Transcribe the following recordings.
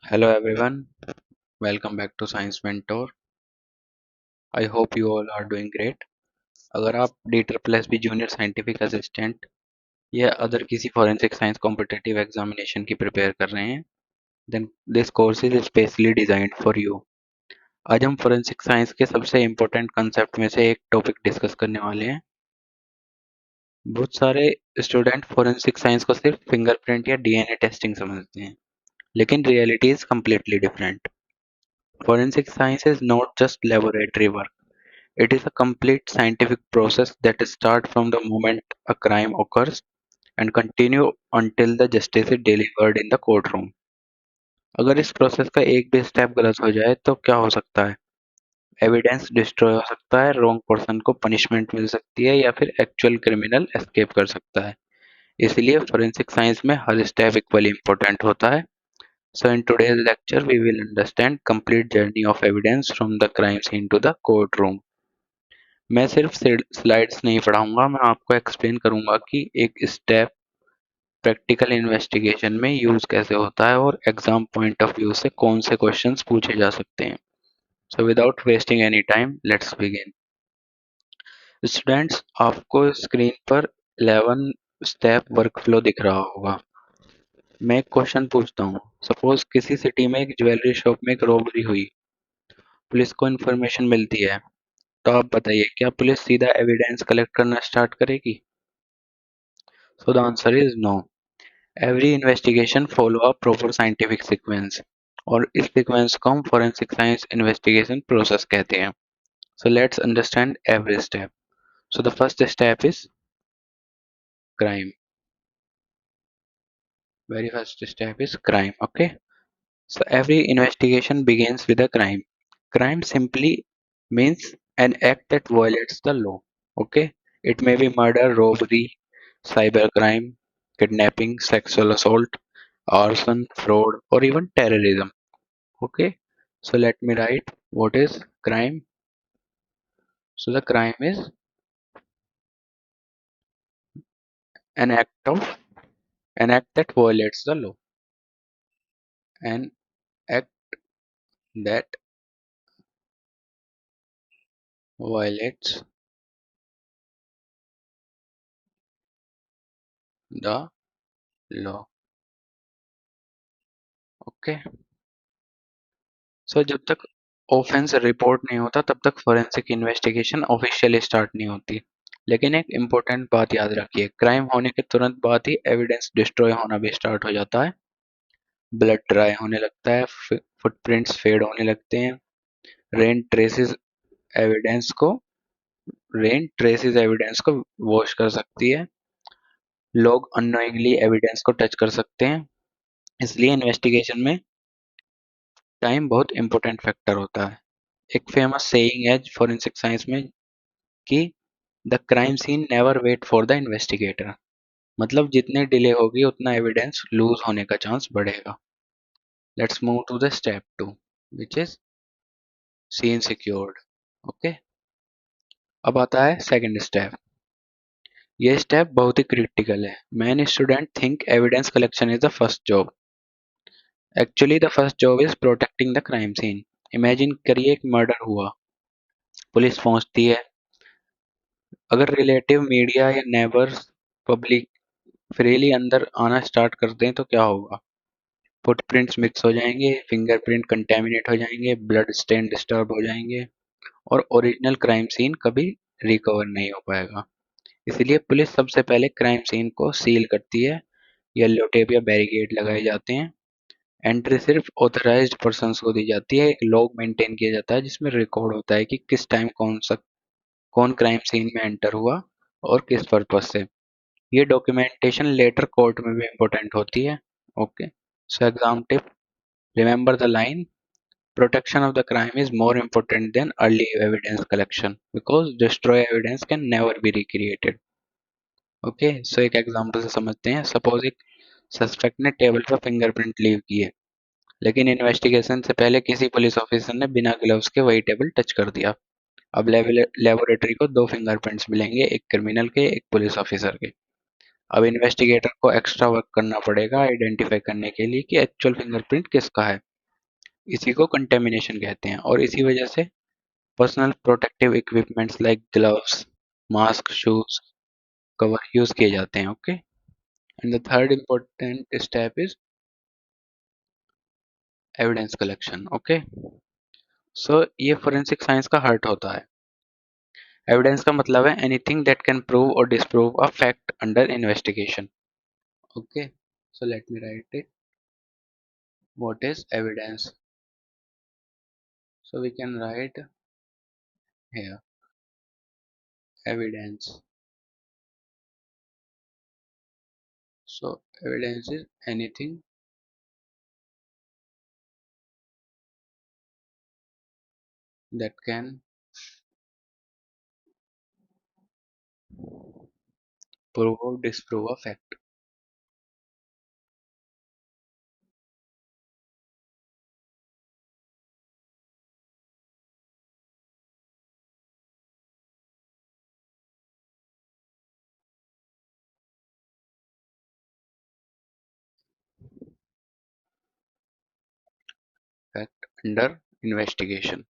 Hello everyone, welcome back to Science Mentor. I hope you all are doing great. अगर आप D++ junior scientific assistant या other किसी forensic science competitive examination की prepare कर रहे हैं, then this course is specially designed for you. आज हम फॉरेंसिक साइंस के सबसे इम्पोर्टेंट कंसेप्ट में से एक टॉपिक डिस्कस करने वाले हैं। बहुत सारे स्टूडेंट फॉरेंसिक साइंस को सिर्फ फिंगरप्रिंट या डीएनए टेस्टिंग समझते हैं, लेकिन reality is completely different. Forensic science is not just laboratory work. It is a complete scientific process that starts from the moment a crime occurs and continue until the justice is delivered in the courtroom. अगर इस process का एक भी step गलत हो जाए तो क्या हो सकता है? एविडेंस डिस्ट्रॉय हो सकता है, रॉन्ग पर्सन को पनिशमेंट मिल सकती है या फिर एक्चुअल क्रिमिनल एस्केप कर सकता है। इसलिए फोरेंसिक साइंस में हर स्टेप इक्वली इंपॉर्टेंट होता है। So in today's lecture we will understand complete journey of evidence from the crime scene to the courtroom. मैं सिर्फ स्लाइड्स नहीं पढ़ाऊंगा, मैं आपको एक्सप्लेन करूंगा कि एक स्टेप प्रैक्टिकल इन्वेस्टिगेशन में यूज कैसे होता है और एग्जाम पॉइंट ऑफ व्यू से कौन से क्वेश्चंस पूछे जा सकते हैं। So without wasting any time let's begin. Students, आपको स्क्रीन पर 11 स्टेप वर्कफ्लो दिख रहा होगा। मैं एक क्वेश्चन पूछता हूँ। सपोज किसी सिटी में एक ज्वेलरी शॉप में एक रॉबरी हुई, पुलिस को इन्फॉर्मेशन मिलती है, तो आप बताइए क्या पुलिस सीधा एविडेंस कलेक्ट करना स्टार्ट करेगी? So the answer is no. Every investigation follow a proper scientific sequence, और इस सीक्वेंस को हम फोरेंसिक साइंस इन्वेस्टिगेशन प्रोसेस कहते हैं। So let's understand every step. So the first step is crime. Very first step is crime. Okay. So every investigation begins with a crime. Crime simply means an act that violates the law. Okay. It may be murder, robbery, cybercrime, kidnapping, sexual assault, arson, fraud, or even terrorism. Okay. So let me write what is crime. So the crime is an act of an act that violates the law. An act that violates the law. Okay. सो जब तक offence report नहीं होता तब तक forensic investigation officially start नहीं होती। लेकिन एक इम्पोर्टेंट बात याद रखिए, क्राइम होने के तुरंत बाद ही एविडेंस डिस्ट्रॉय होना भी स्टार्ट हो जाता है। ब्लड ड्राई होने लगता है, फुटप्रिंट्स फेड होने लगते हैं, रेन ट्रेसेस एविडेंस को रेन ट्रेसेस एविडेंस को वॉश कर सकती है, लोग अननोइंगली एविडेंस को टच कर सकते हैं। इसलिए इन्वेस्टिगेशन में टाइम बहुत इंपॉर्टेंट फैक्टर होता है। एक फेमस सेइंग है फोरेंसिक साइंस में कि the crime scene never wait for the investigator. मतलब जितने डिले होगी उतना एविडेंस लूज होने का चांस बढ़ेगा। Let's move to the step 2, which is scene secured. Okay. अब आता है सेकंड स्टेप। ये स्टेप बहुत ही क्रिटिकल है। Many student think evidence collection is the first job. Actually the first job is protecting the crime scene. Imagine करिए एक murder हुआ, पुलिस पहुंचती है। अगर रिलेटिव, मीडिया या नेबर्स, पब्लिक फ्रीली अंदर आना स्टार्ट कर दें तो क्या होगा? फुटप्रिंट्स मिक्स हो जाएंगे, फिंगरप्रिंट कंटेमिनेट हो जाएंगे, ब्लड स्टेन डिस्टर्ब हो जाएंगे, और ओरिजिनल क्राइम सीन कभी रिकवर नहीं हो पाएगा। इसलिए पुलिस सबसे पहले क्राइम सीन को सील करती है, येलो टेप या बैरिकेड लगाए जाते हैं। एंट्री सिर्फ ऑथराइज्ड पर्सन्स को दी जाती है। एक लॉग मेंटेन किया जाता है जिसमें रिकॉर्ड होता है कि किस टाइम कौन क्राइम सीन में एंटर हुआ और किस पर्पज से। ये डॉक्यूमेंटेशन लेटर कोर्ट में भी इम्पोर्टेंट होती है। Okay. So exam tip, remember the line, protection of the crime is more important than early evidence collection because destroy evidence can never be recreated. Okay. So एक example से समझते हैं। Suppose एक suspect ने table पर fingerprint leave किए, लेकिन investigation से पहले किसी पुलिस ऑफिसर ने बिना ग्लव्स के वही टेबल टच कर दिया। अब लेबोरेटरी को दो फिंगरप्रिंट्स मिलेंगे, एक क्रिमिनल के, एक पुलिस ऑफिसर के। अब इन्वेस्टिगेटर को एक्स्ट्रा वर्क करना पड़ेगा आइडेंटिफाई करने के लिए कि एक्चुअल फिंगरप्रिंट किसका है। इसी को कंटेमिनेशन कहते हैं और इसी वजह से personal protective equipments like gloves, mask, shoes, cover use किए जाते हैं। Okay, and the third important step is evidence collection. Okay, so ये फोरेंसिक साइंस का हार्ट होता है। एविडेंस का मतलब है एनीथिंग दैट कैन प्रूव और disprove a fact under investigation. Okay, so let me write it. What is evidence? So we can write here evidence. So evidence is anything that can prove or disprove a fact. Fact under investigation.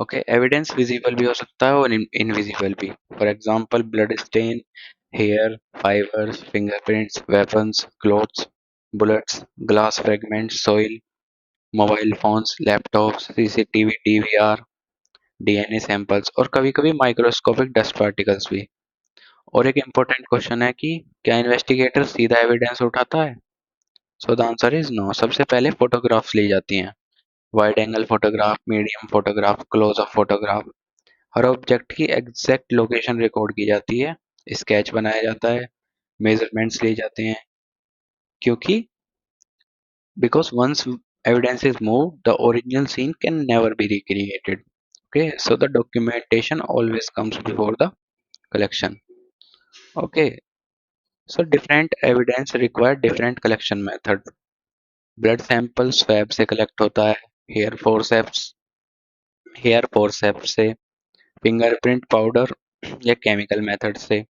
Okay, evidence visible भी हो सकता है और invisible भी. For example, blood stain, hair, fibers, fingerprints, weapons, clothes, bullets, glass fragments, soil, mobile phones, laptops, CCTV, DVR, DNA samples और कभी-कभी microscopic dust particles भी। और एक इम्पोर्टेंट क्वेश्चन है कि क्या इन्वेस्टिगेटर सीधा एविडेंस उठाता है? So the answer is no. सबसे पहले फोटोग्राफ्स ली जाती हैं, wide angle photograph, medium photograph, close up photograph. हर ऑब्जेक्ट की एग्जैक्ट लोकेशन रिकॉर्ड की जाती है, स्केच बनाया जाता है, मेजरमेंट्स लिए जाते हैं, क्योंकि because once evidence is moved, the original scene can never be recreated. Okay, so the documentation always comes before the collection. Okay, so different evidence require different collection method. Blood sample swab से collect होता है, hair forceps hair forceps से, fingerprint powder या chemical method से,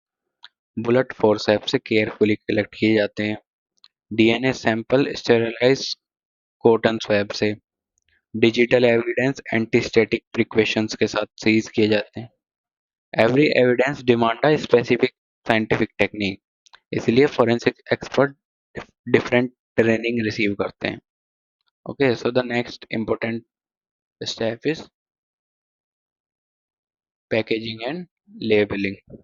bullet forceps से carefully collect किए जाते हैं, DNA sample sterilize cotton swab से, डिजिटल एविडेंस एंटीस्टैटिक प्रिकॉशंस के साथ सीज किए जाते हैं। Every evidence demand a specific scientific technique, इसलिए forensic expert different training receive करते हैं। Okay, so the next important step is packaging and labelling.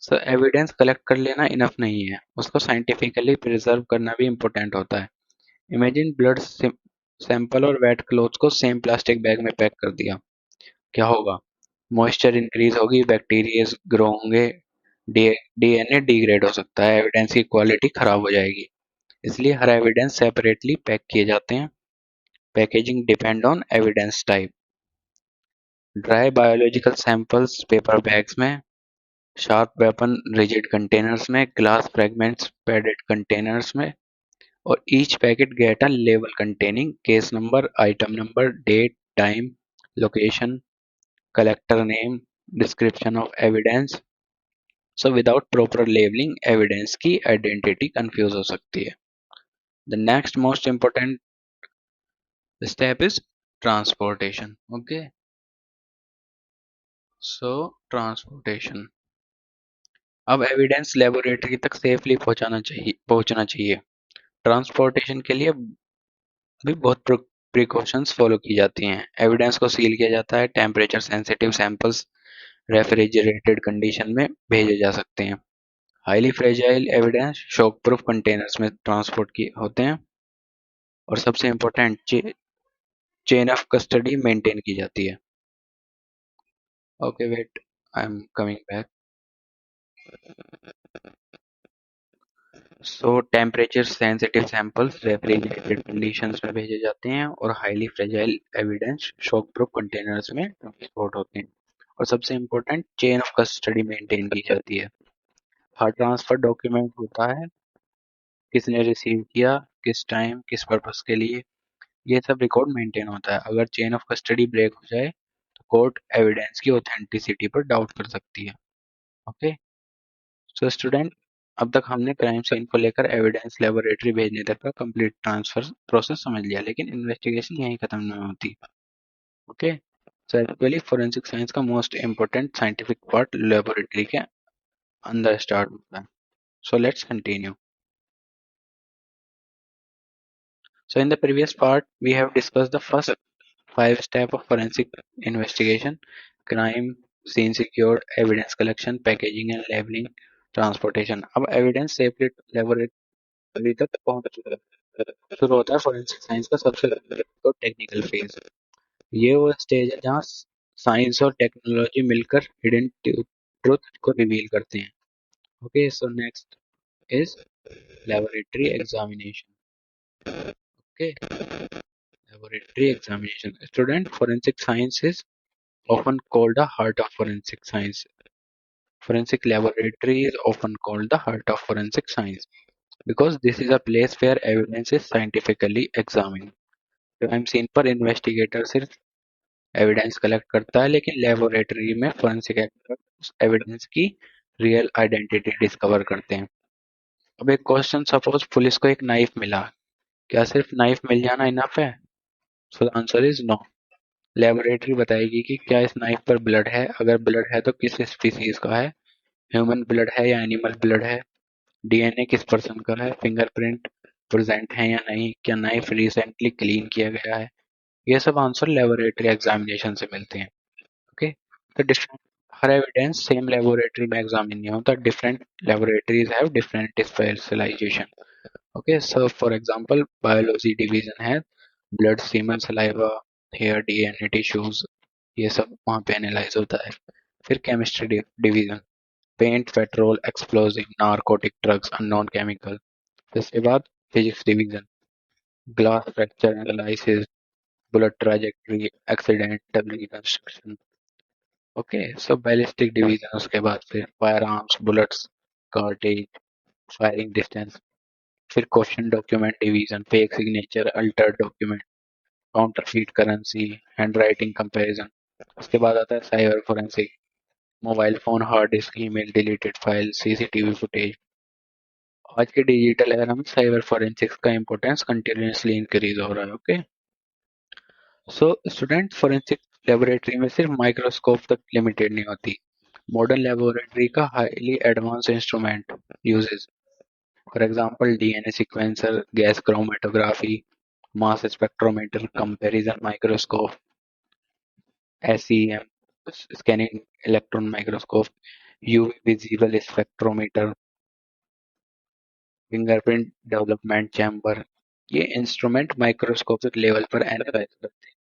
So evidence collect कर लेना इनफ नहीं है, उसको साइंटिफिकली प्रिजर्व करना भी इम्पोर्टेंट होता है। इमेजिन ब्लड सैंपल और वेट क्लॉथ्स को सेम प्लास्टिक बैग में पैक कर दिया, क्या होगा? मॉइस्चर इंक्रीज होगी, बैक्टीरिया ग्रो होंगे, डीएनए डिग्रेड हो सकता है, एविडेंस की क्वालिटी खराब हो जाएगी। इसलिए हर एविडेंस सेपरेटली पैक किए जाते हैं। Packaging depend on evidence type. Dry biological samples paper bags में, शार्प वेपन रिजिड कंटेनर्स में, ग्लास फ्रेगमेंट्स पैडेड कंटेनर्स में, और each packet get a label containing case number, item number, date, time, location, collector name, description of evidence. So without proper labeling, evidence की identity confuse हो सकती है. The next most important step is transportation. Okay, so transportation. अब evidence laboratory तक safely पहुंचना चाहिए। Transportation के लिए भी बहुत प्रिकॉशंस फॉलो की जाती हैं। एविडेंस को सील किया जाता है, temperature sensitive samples refrigerated condition में भेजे जा सकते हैं। Highly fragile evidence shock proof containers में ट्रांसपोर्ट की होते हैं। और सबसे important chain of custody maintain की जाती है। Okay wait, I am coming back. So temperature sensitive samples refrigerated conditions में भेजे जाते हैं और highly fragile evidence shock proof containers में ट्रांसपोर्ट होते हैं। और सबसे important chain of custody maintain की जाती है। हर ट्रांसफर डॉक्यूमेंट होता है, किसने रिसीव किया, किस टाइम, किस पर्पस के लिए, ये सब रिकॉर्ड मेंटेन होता है। अगर चेन ऑफ कस्टडी ब्रेक हो जाए कोर्ट एविडेंस की ऑथेंटिसिटी पर डाउट कर सकती है। ओके, सो स्टूडेंट, अब तक हमने क्राइम सीन को लेकर एविडेंस लेबोरेटरी भेजने तक का कंप्लीट ट्रांसफर प्रोसेस समझ लिया, लेकिन इन्वेस्टिगेशन यहीं खत्म नहीं होती। Okay, so actually forensic science का most important scientific part laboratory के अंदर स्टार्ट होता है। So let's continue. So in the previous part, we have discussed the first five steps of forensic investigation: crime, scene secured, evidence collection, packaging and labeling, transportation. अब evidence safely laboratory तक पहुंच चुका है। शुरू होता है फोरेंसिक साइंस का सबसे तो टेक्निकल फेज। ये वो स्टेज है जहाँ साइंस और टेक्नोलॉजी मिलकर हिडन ट्रुथ को रिवील करते हैं। Okay, so next is laboratory examination. Okay, laboratory examination. Student, forensic science is often called the heart of forensic science. Forensic laboratory is often called the heart of forensic science because this is a place where evidence is scientifically examined. Crime scene पर investigator सिर्फ evidence collect करता है, लेकिन laboratory में forensic expert उस एविडेंस की real identity discover करते हैं। अब एक क्वेश्चन, सपोज पुलिस को एक नाइफ मिला, क्या सिर्फ नाइफ मिल जाना इनफ है? So the answer is no. Laboratory बताएगी कि क्या इस नाइफ पर ब्लड है, अगर ब्लड है तो किस स्पीसीज का है, ह्यूमन ब्लड है या एनिमल ब्लड है, डीएनए किस पर्सन का है, फिंगरप्रिंट प्रेजेंट है या नहीं, क्या नाइफ रिसेंटली क्लीन किया गया है। ये सब आंसर लेबोरेटरी एग्जामिनेशन से मिलते हैं। ओके, तो डिफरेंट हर एविडेंस सेम लेबोरेटरी में एग्जामिन नहीं होता, different laboratories have different specialization. Okay, so for example biology division है blood, semen, saliva, hair, DNA, tissues, ये सब वहाँ पे एनालाइज होता है। फिर chemistry division, paint, petrol, explosive, narcotic drugs, unknown chemical. इसके बाद physics division, glass fracture analysis, bullet trajectory, accidental reconstruction. Okay, so ballistic division, उसके बाद फिर firearms, bullets, cartridge, firing distance. फिर question document division, fake signature, altered document, counterfeit currency, handwriting comparison. उसके बाद आता है cyber forensic, mobile phone, hard disk, email, deleted file, CCTV footage. आज के डिजिटल एरा में साइबर फोरेंसिक्स का importance continuously increase हो रहा है। Okay, so student, forensic laboratory में सिर्फ माइक्रोस्कोप तक लिमिटेड नहीं होती। मॉडर्न लेबोरेटरी का highly advance instrument uses, for example DNA sequencer, gas chromatography, mass spectrometer, comparison microscope, SEM, scanning electron microscope, UV visible spectrometer, fingerprint development chamber. ये instrument microscopic level पर analyse करते हैं।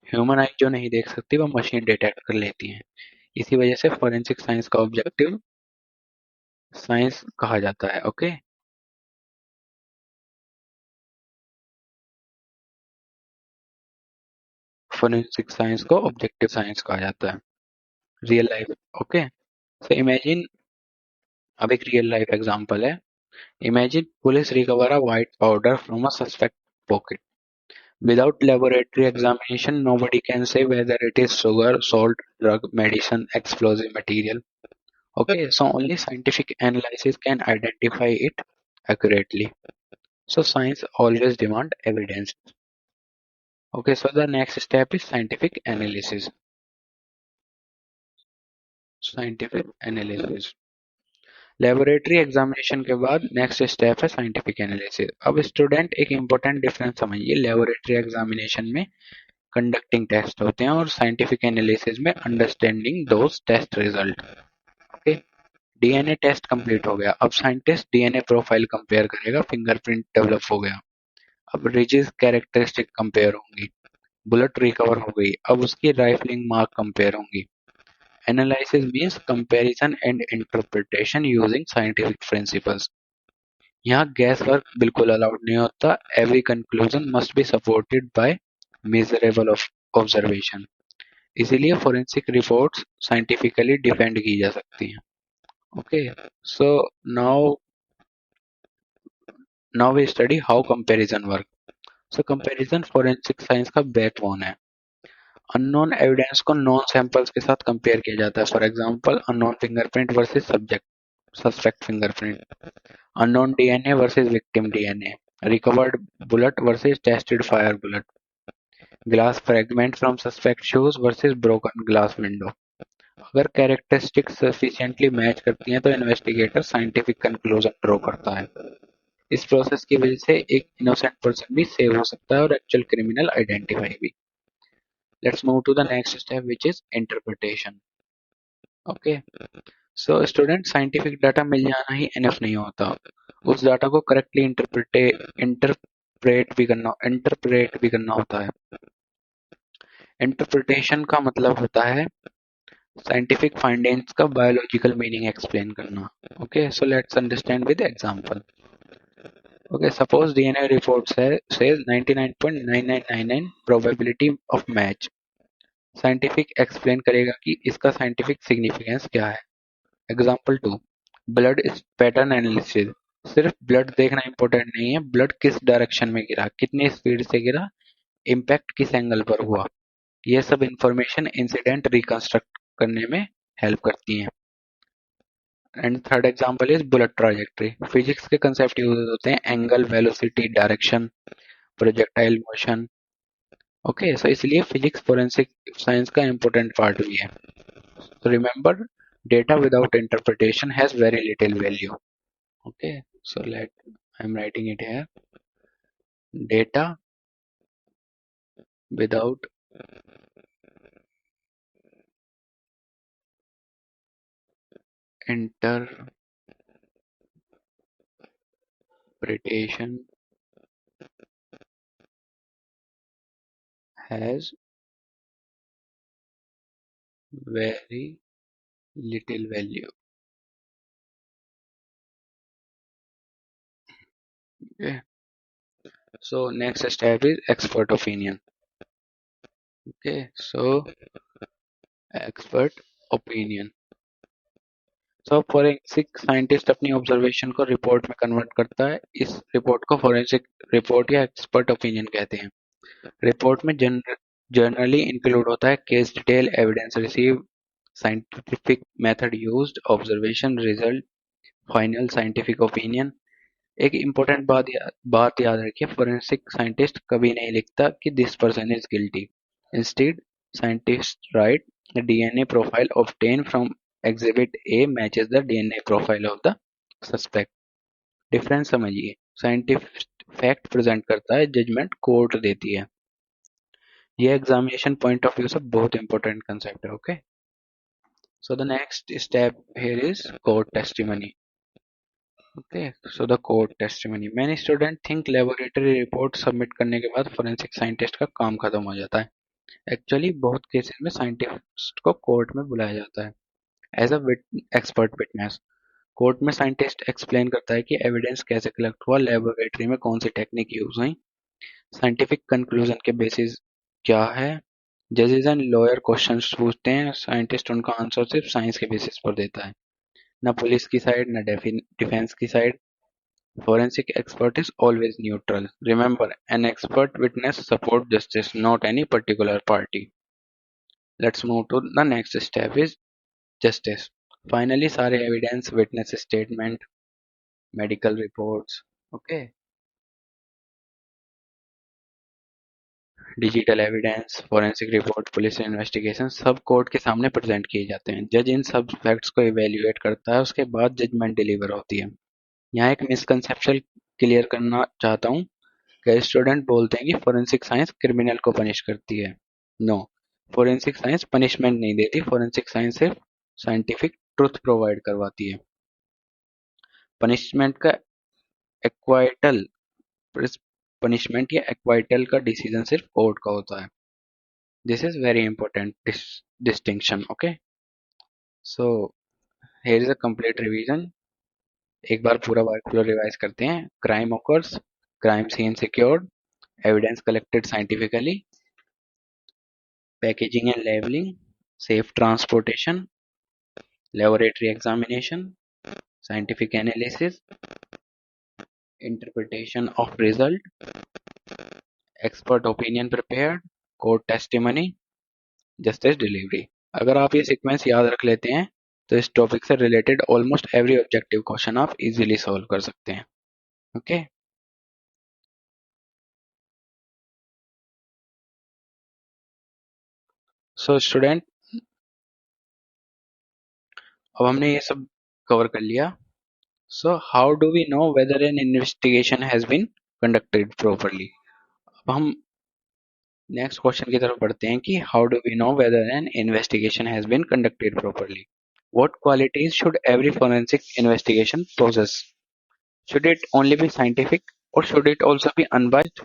Human आई जो नहीं देख सकती वो मशीन डिटेक्ट कर लेती है। इसी वजह से फोरेंसिक साइंस का ऑब्जेक्टिव साइंस कहा जाता है। ओके, फोरेंसिक साइंस को ऑब्जेक्टिव साइंस कहा जाता है। Real life. Okay, so imagine, अब एक रियल लाइफ एग्जांपल है। Imagine police recover a white powder from a suspect pocket. Without laboratory examination, nobody can say whether it is sugar, salt, drug, medicine, explosive material. Okay, so only scientific analysis can identify it accurately. So science always demand evidence. Okay, so the next step is scientific analysis. Scientific analysis. Laboratory examination के बाद next step है scientific analysis. अब student एक important difference समझिए, laboratory examination में conducting test होते हैं और साइंटिफिक एनालिसिस में understanding those test result. Okay, DNA test complete हो गया, अब साइंटिस्ट डीएनए प्रोफाइल कंपेयर करेगा, फिंगरप्रिंट डेवलप हो गया, अब रिजिड कैरेक्टरिस्टिक कंपेयर होंगी, बुलेट रिकवर हो गई, अब उसकी राइफलिंग मार्क कंपेयर होंगी। Analysis means comparison and interpretation using scientific principles. यहाँ गैस वर्क बिल्कुल अलाउड नहीं होता, every conclusion must be supported by measurable observation. इसीलिए फोरेंसिक रिपोर्ट्स साइंटिफिकली डिफेंड की जा सकती हैं। Okay, so now now we study how comparison work. So comparison forensic science का बैकबोन है। अननोन एविडेंस को नॉन सैंपल्स के साथ कंपेयर किया जाता है। For example unknown fingerprint versus suspect fingerprint, unknown DNA versus victim DNA, recovered bullet versus tested fire bullet, glass fragment from suspect shoes versus broken glass window. अगर characteristics sufficiently match करती हैं तो investigator scientific conclusion draw करता है। इस process की वजह से एक इनोसेंट पर्सन भी सेव हो सकता है और एक्चुअल क्रिमिनल आइडेंटिफाई भी। Let's move to the next step which is interpretation. Okay, so student, scientific data मिल जाना ही इनफ नहीं होता, उस डाटा को करेक्टली इंटरप्रेट भी करना होता है। इंटरप्रिटेशन का मतलब होता है साइंटिफिक फाइंडिंग्स का बायोलॉजिकल मीनिंग एक्सप्लेन करना। Okay, so let's understand with example. Okay, suppose DNA report says 99.9999 probability of match. Scientific explain करेगा कि इसका साइंटिफिक सिग्निफिकेंस क्या है। Example 2, blood pattern analysis. सिर्फ ब्लड देखना इंपॉर्टेंट नहीं है, ब्लड किस डायरेक्शन में गिरा, कितनी स्पीड से गिरा, इम्पैक्ट किस एंगल पर हुआ, यह सब इंफॉर्मेशन इंसिडेंट रिकंस्ट्रक्ट करने में हेल्प करती हैं। And third example is bullet trajectory. Physics के कंसेप्ट यूज होते हैं, angle, velocity, direction, projectile motion. Okay, so इसलिए फिजिक्स फोरेंसिक साइंस का इंपॉर्टेंट पार्ट भी है। So remember, data without interpretation has very little value. Okay, so I'm writing it here. Data without interpretation has very little value. Okay, so next step is expert opinion. Okay, so expert opinion. So forensic scientist अपनी observation को report में convert करता है। इस report को forensic report या expert opinion कहते हैं। रिपोर्ट में जनरली इंक्लूड होता है case detail, evidence receive, scientific method used, observation result, final scientific opinion. एक इम्पोर्टेंट बात याद रखिए, फोरेंसिक साइंटिस्ट कभी नहीं लिखता कि this person is guilty. Instead, scientist right DNA profile obtain from exhibit A matches the DNA profile of the suspect. Difference समझिए, scientific fact present करता है, जजमेंट कोर्ट देती है। ये एग्जामिनेशन पॉइंट ऑफ व्यू से बहुत इंपॉर्टेंट कंसेप्ट है। Okay, so the next step here is court testimony. Okay, so the court testimony, many student think laboratory report submit करने के बाद फोरेंसिक साइंटिस्ट का काम खत्म हो जाता है। एक्चुअली बहुत केसेस में साइंटिस्ट को कोर्ट में बुलाया जाता है as a expert witness. Court में साइंटिस्ट एक्सप्लेन करता है कि एविडेंस कैसे कलेक्ट हुआ, लेबोरेटरी में कौन सी टेक्निक यूज हुई, साइंटिफिक कंक्लूजन के बेसिस क्या है। जजेस एंड लॉयर क्वेश्चंस पूछते हैं, साइंटिस्ट उनका आंसर सिर्फ साइंस के बेसिस पर देता है, ना पुलिस की साइड ना डिफेंस की side. Forensic expert is always neutral. Remember, an expert witness support justice, not any particular party. Let's move to the next step is justice. Finally सारे evidence, witness statement, medical reports, okay, digital evidence, forensic report, police investigation, सब court के सामने present किए जाते हैं। जज इन सब facts को इवेल्युएट करता है, उसके बाद जजमेंट डिलीवर होती है। यहाँ एक मिसकंसेप्शन क्लियर करना चाहता हूँ। कई स्टूडेंट बोलते हैं कि फोरेंसिक साइंस क्रिमिनल को पनिश करती है। नो, फोरेंसिक साइंस पनिशमेंट नहीं देती, फोरेंसिक साइंस सिर्फ साइंटिफिक ट्रुथ प्रोवाइड करवाती है। पनिशमेंट का एक्वाइटल पनिशमेंट या एक्वाइटल का डिसीजन सिर्फ कोर्ट का होता है। This is very important distinction. Okay, so here is a complete revision. एक बार पूरा वर्कफ्लो रिवाइज करते हैं। Crime occurs, crime scene secured, evidence collected scientifically, packaging and labelling, safe transportation, laboratory examination, scientific analysis, interpretation of result, expert opinion prepared, court testimony, justice delivery. अगर आप ये sequence याद रख लेते हैं तो इस टॉपिक से related almost every objective question आप इजीली सॉल्व कर सकते हैं। ओके। सो स्टूडेंट, अब हमने ये सब कवर कर लिया। So how do we know whether an investigation has been conducted properly. अब हम नेक्स्ट क्वेश्चन की तरफ बढ़ते हैं कि how do we know whether an investigation has been conducted properly. What qualities should every forensic investigation possess? Should it only be scientific, or should it also be unbiased,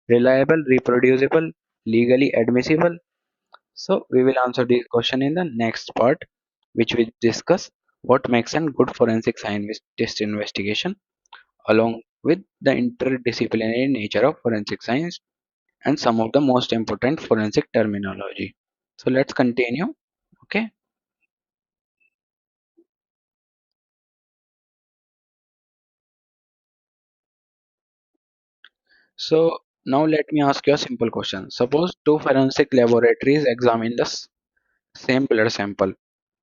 reliable, reproducible, legally admissible? So we will answer this question in the next part, which we discuss what makes a good forensic scientist investigation, along with the interdisciplinary nature of forensic science and some of the most important forensic terminology. So let's continue. Okay. So now let me ask you a simple question. Suppose two forensic laboratories examine the same blood sample.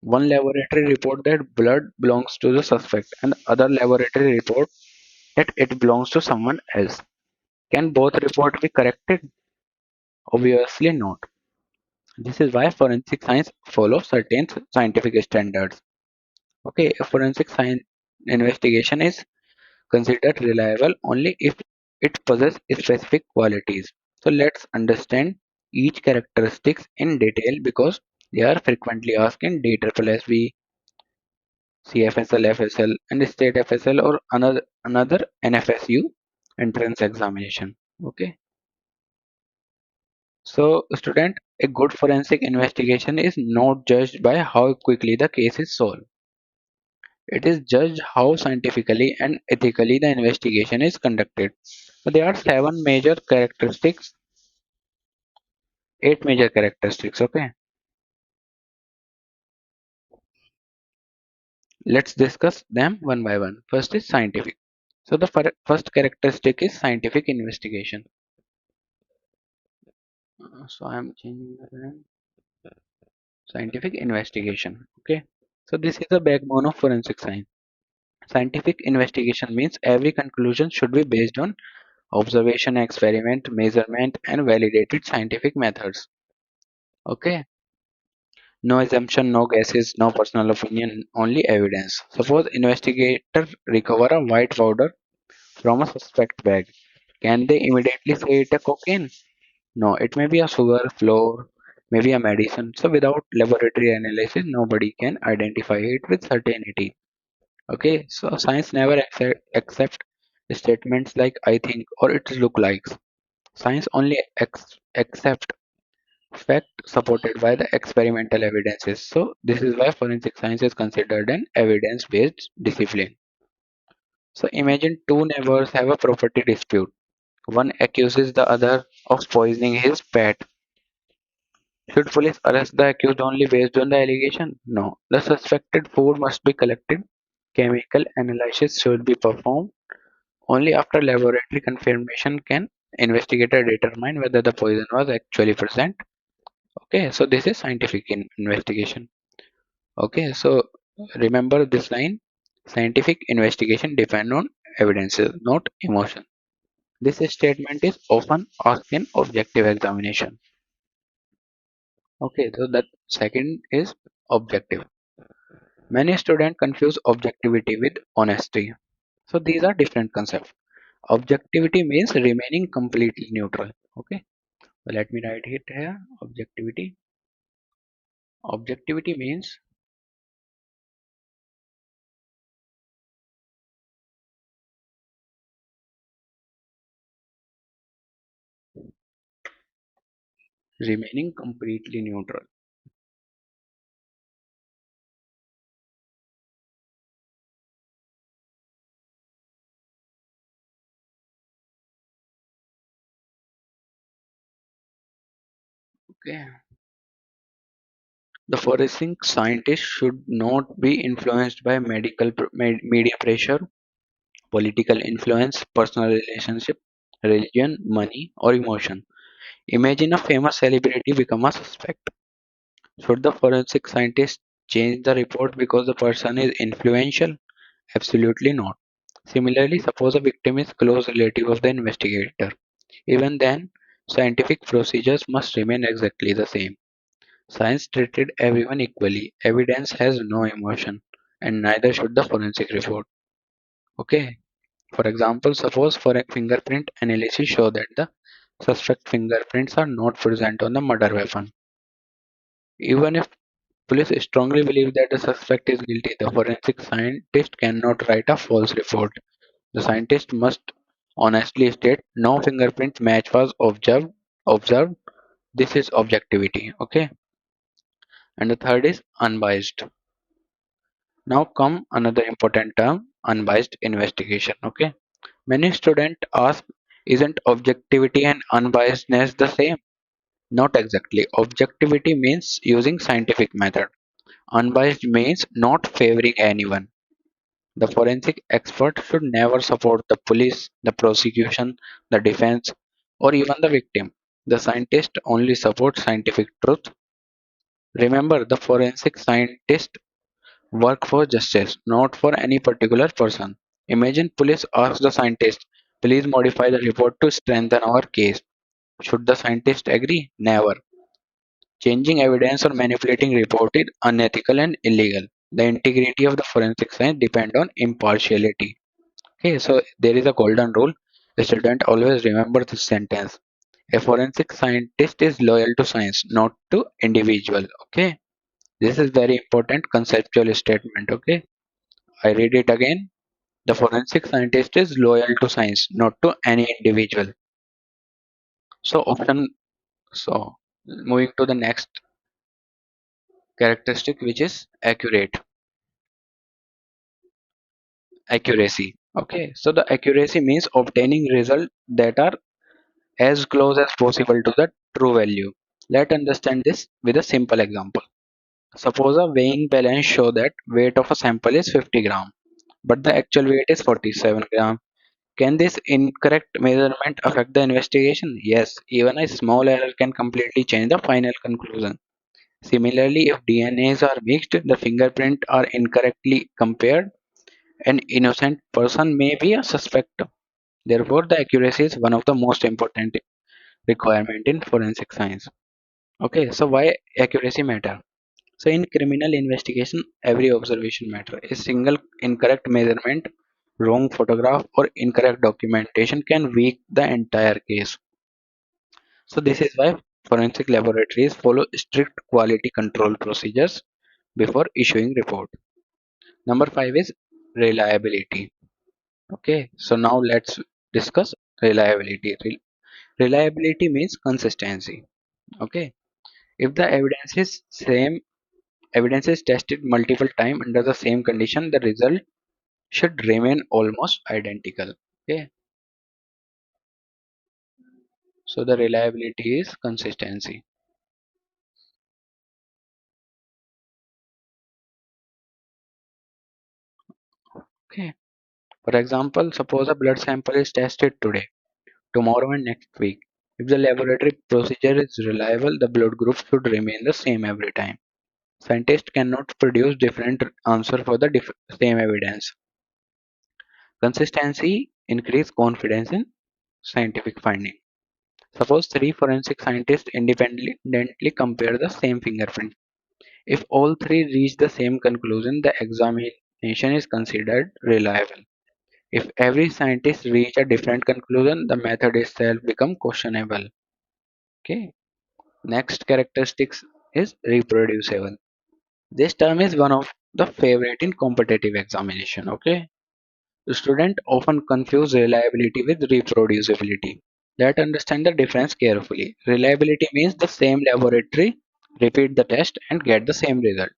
One laboratory report that blood belongs to the suspect and other laboratory report that it belongs to someone else. Can both reports be corrected? Obviously not. This is why forensic science follows certain scientific standards. Okay, a forensic science investigation is considered reliable only if it possesses specific qualities. So let's understand each characteristics in detail because they are frequently asked in DSSB, CFSL, FSL, and state FSL or another NFSU entrance examination. Okay. So, student, a good forensic investigation is not judged by how quickly the case is solved. It is judged how scientifically and ethically the investigation is conducted. So there are seven major characteristics, eight major characteristics. Okay, let's discuss them one by one. First is scientific. So the first characteristic is scientific investigation. So I am changing the name. Scientific investigation. Okay. So this is the backbone of forensic science. Scientific investigation means every conclusion should be based on observation, experiment, measurement, and validated scientific methods. Okay. No assumption, no guesses, no personal opinion, only evidence. Suppose investigator recover a white powder from a suspect bag. Can they immediately say it a cocaine? No, it may be a sugar, flour, maybe a medicine. So without laboratory analysis, nobody can identify it with certainty. Okay, so science never accept statements like I think or it look like. Science only accept fact supported by the experimental evidences. So this is why forensic science is considered an evidence-based discipline. So imagine two neighbors have a property dispute. One accuses the other of poisoning his pet. Should police arrest the accused only based on the allegation? No. The suspected food must be collected. Chemical analysis should be performed. Only after laboratory confirmation can investigator determine whether the poison was actually present. Okay, so this is scientific investigation. Okay, so remember this line. Scientific investigation depend on evidences, not emotion. This statement is often asked in objective examination. Okay, so that second is objective. Many students confuse objectivity with honesty. So these are different concepts. Objectivity means remaining completely neutral. Okay, so let me write it here. Objectivity. Objectivity means remaining completely neutral. Okay. The forensic scientist should not be influenced by media pressure, political influence, personal relationship, religion, money, or emotion. Imagine a famous celebrity become a suspect. Should the forensic scientist change the report because the person is influential? Absolutely not. Similarly, suppose a victim is close relative of the investigator. Even then, scientific procedures must remain exactly the same. Science treated everyone equally. Evidence has no emotion, and neither should the forensic report. Okay. For example, suppose for a fingerprint analysis show that the suspect fingerprints are not present on the murder weapon. Even if police strongly believe that the suspect is guilty, the forensic scientist cannot write a false report. The scientist must honestly state no fingerprint match was observed. This is objectivity. Okay. And the third is unbiased. Now come another important term, unbiased investigation. Okay. Many students ask, isn't objectivity and unbiasedness the same? Not exactly. Objectivity means using scientific method. Unbiased means not favoring anyone. The forensic expert should never support the police, the prosecution, the defense, or even the victim. The scientist only supports scientific truth. Remember, the forensic scientist work for justice, not for any particular person. Imagine police ask the scientist, please modify the report to strengthen our case. Should the scientist agree? Never. Changing evidence or manipulating report is unethical and illegal. The integrity of the forensic science depend on impartiality. Okay, so there is a golden rule. The student always remember this sentence. A forensic scientist is loyal to science, not to individual. Okay, this is very important conceptual statement. Okay, I read it again. The forensic scientist is loyal to science, not to any individual. So often, so moving to the next characteristic, which is accuracy. Okay, so the accuracy means obtaining results that are as close as possible to the true value. Let's understand this with a simple example. Suppose a weighing balance show that weight of a sample is 50 gram, but the actual weight is 47 gram. Can this incorrect measurement affect the investigation? Yes, even a small error can completely change the final conclusion. Similarly, if DNAs are mixed, the fingerprint are incorrectly compared, an innocent person may be a suspect. Therefore, the accuracy is one of the most important requirement in forensic science. Okay, so why accuracy matter? So in criminal investigation, every observation matter. A single incorrect measurement, wrong photograph, or incorrect documentation can weak the entire case. So this is why forensic laboratories follow strict quality control procedures before issuing report. Number five is reliability. Okay, so now let's discuss reliability. Reliability means consistency. Okay, if the evidence is tested multiple times under the same condition, the result should remain almost identical. Okay, so the reliability is consistency. Okay, for example, suppose a blood sample is tested today, tomorrow, and next week. If the laboratory procedure is reliable, the blood group should remain the same every time. Scientists cannot produce different answer for the same evidence. Consistency increase confidence in scientific finding. Suppose three forensic scientists independently compare the same fingerprint. If all three reach the same conclusion, the examination is considered reliable. If every scientist reach a different conclusion, the method itself become questionable. Okay. Next characteristics is reproducible. This term is one of the favorite in competitive examination. Okay. Students often confuse reliability with reproducibility. Let's understand the difference carefully. Reliability means the same laboratory repeat the test and get the same result.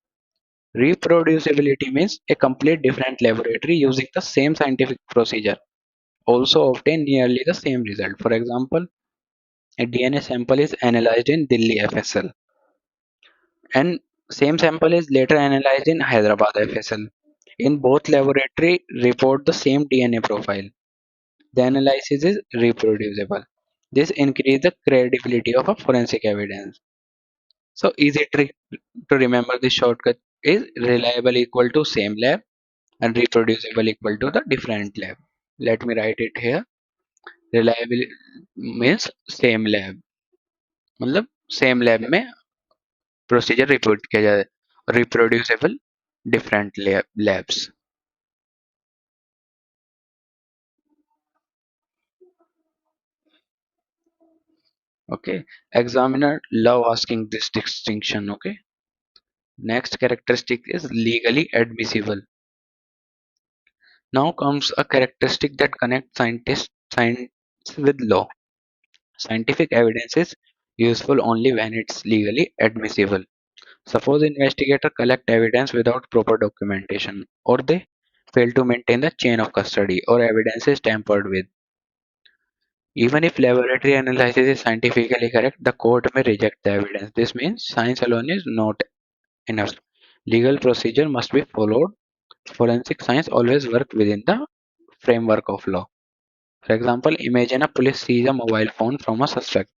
Reproducibility means a complete different laboratory using the same scientific procedure also obtain nearly the same result. For example, a DNA sample is analyzed in Delhi FSL and same sample is later analyzed in Hyderabad FSL. In both laboratory report the same DNA profile. The analysis is reproducible. This increases the credibility of a forensic evidence. So easy trick to remember this shortcut is reliable equal to same lab and reproducible equal to the different lab. Let me write it here. Reliable means same lab, मतलब same lab में procedure repeat किया जाए. Reproducible different labs. Okay, examiner love asking this distinction. Okay, next characteristic is legally admissible. Now comes a characteristic that connects science with law. Scientific evidence is useful only when it's legally admissible. Suppose investigator collect evidence without proper documentation, or they fail to maintain the chain of custody, or evidence is tampered with. Even if laboratory analysis is scientifically correct, the court may reject the evidence. This means science alone is not enough. Legal procedure must be followed. Forensic science always work within the framework of law. For example, imagine a police sees a mobile phone from a suspect,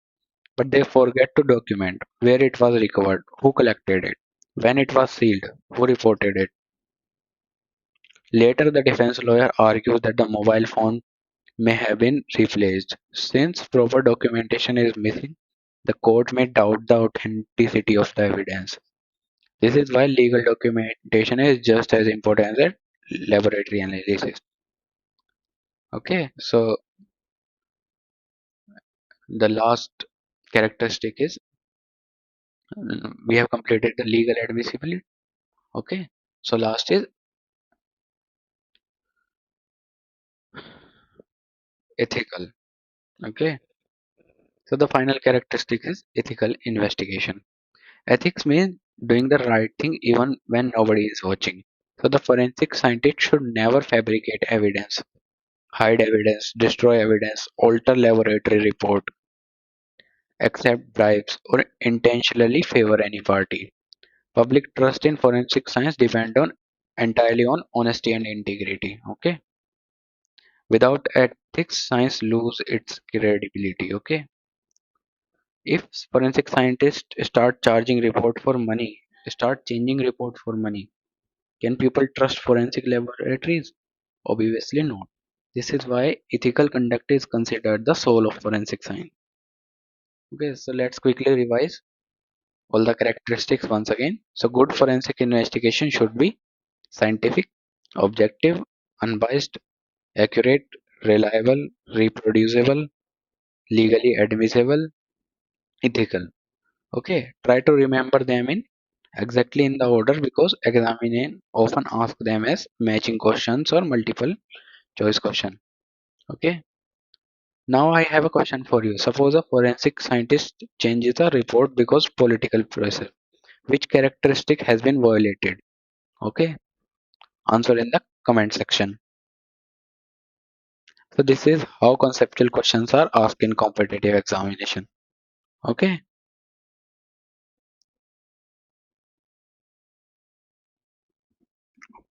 but they forget to document where it was recovered, who collected it, when it was sealed, who reported it. Later, the defense lawyer argues that the mobile phone may have been replaced. Since proper documentation is missing, the court may doubt the authenticity of the evidence. This is why legal documentation is just as important as laboratory analysis. Okay, so the last characteristic is we have completed the legal admissibility. Okay, so last is ethical. Okay, so the final characteristic is ethical investigation. Ethics means doing the right thing even when nobody is watching. So the forensic scientist should never fabricate evidence, hide evidence, destroy evidence, alter laboratory report, accept bribes, or intentionally favor any party. Public trust in forensic science depend on entirely on honesty and integrity. Okay. Without ethics, science lose its credibility. Okay. If forensic scientists start charging report for money, start changing report for money, can people trust forensic laboratories? Obviously not. This is why ethical conduct is considered the soul of forensic science. Okay, so let's quickly revise all the characteristics once again. So, good forensic investigation should be scientific, objective, unbiased, accurate, reliable, reproducible, legally admissible, ethical. Okay, try to remember them in exactly in the order because examination often ask them as matching questions or multiple choice question. Okay, now I have a question for you. Suppose a forensic scientist changes a report because political pressure. Which characteristic has been violated? Okay, answer in the comment section. So this is how conceptual questions are asked in competitive examination. Okay,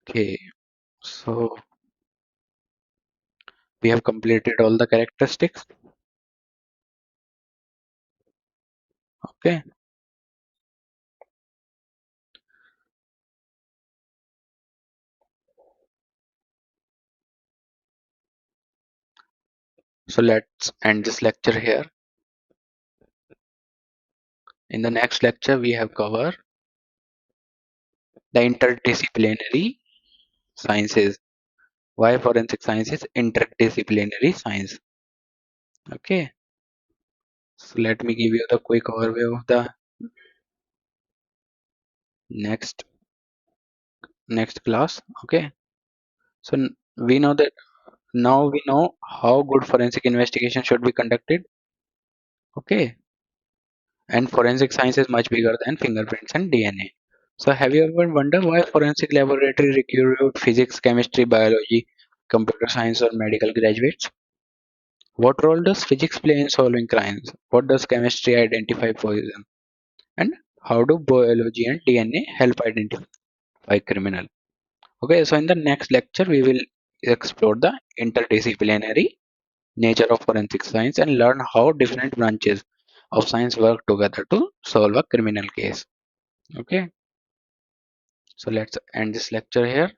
okay. So we have completed all the characteristics. Okay, so let's end this lecture here. In the next lecture, we have covered the interdisciplinary sciences. Why forensic science is interdisciplinary science. Okay, so let me give you the quick overview of the next next class. Okay, so we know that now we know how good forensic investigation should be conducted. Okay, and forensic science is much bigger than fingerprints and DNA. So have you ever wondered why forensic laboratory recruit physics, chemistry, biology, computer science, or medical graduates? What role does physics play in solving crimes? What does chemistry identify poison? And how do biology and DNA help identify criminal? Okay, so in the next lecture, we will explore the interdisciplinary nature of forensic science and learn how different branches of science work together to solve a criminal case. Okay, so let's end this lecture here.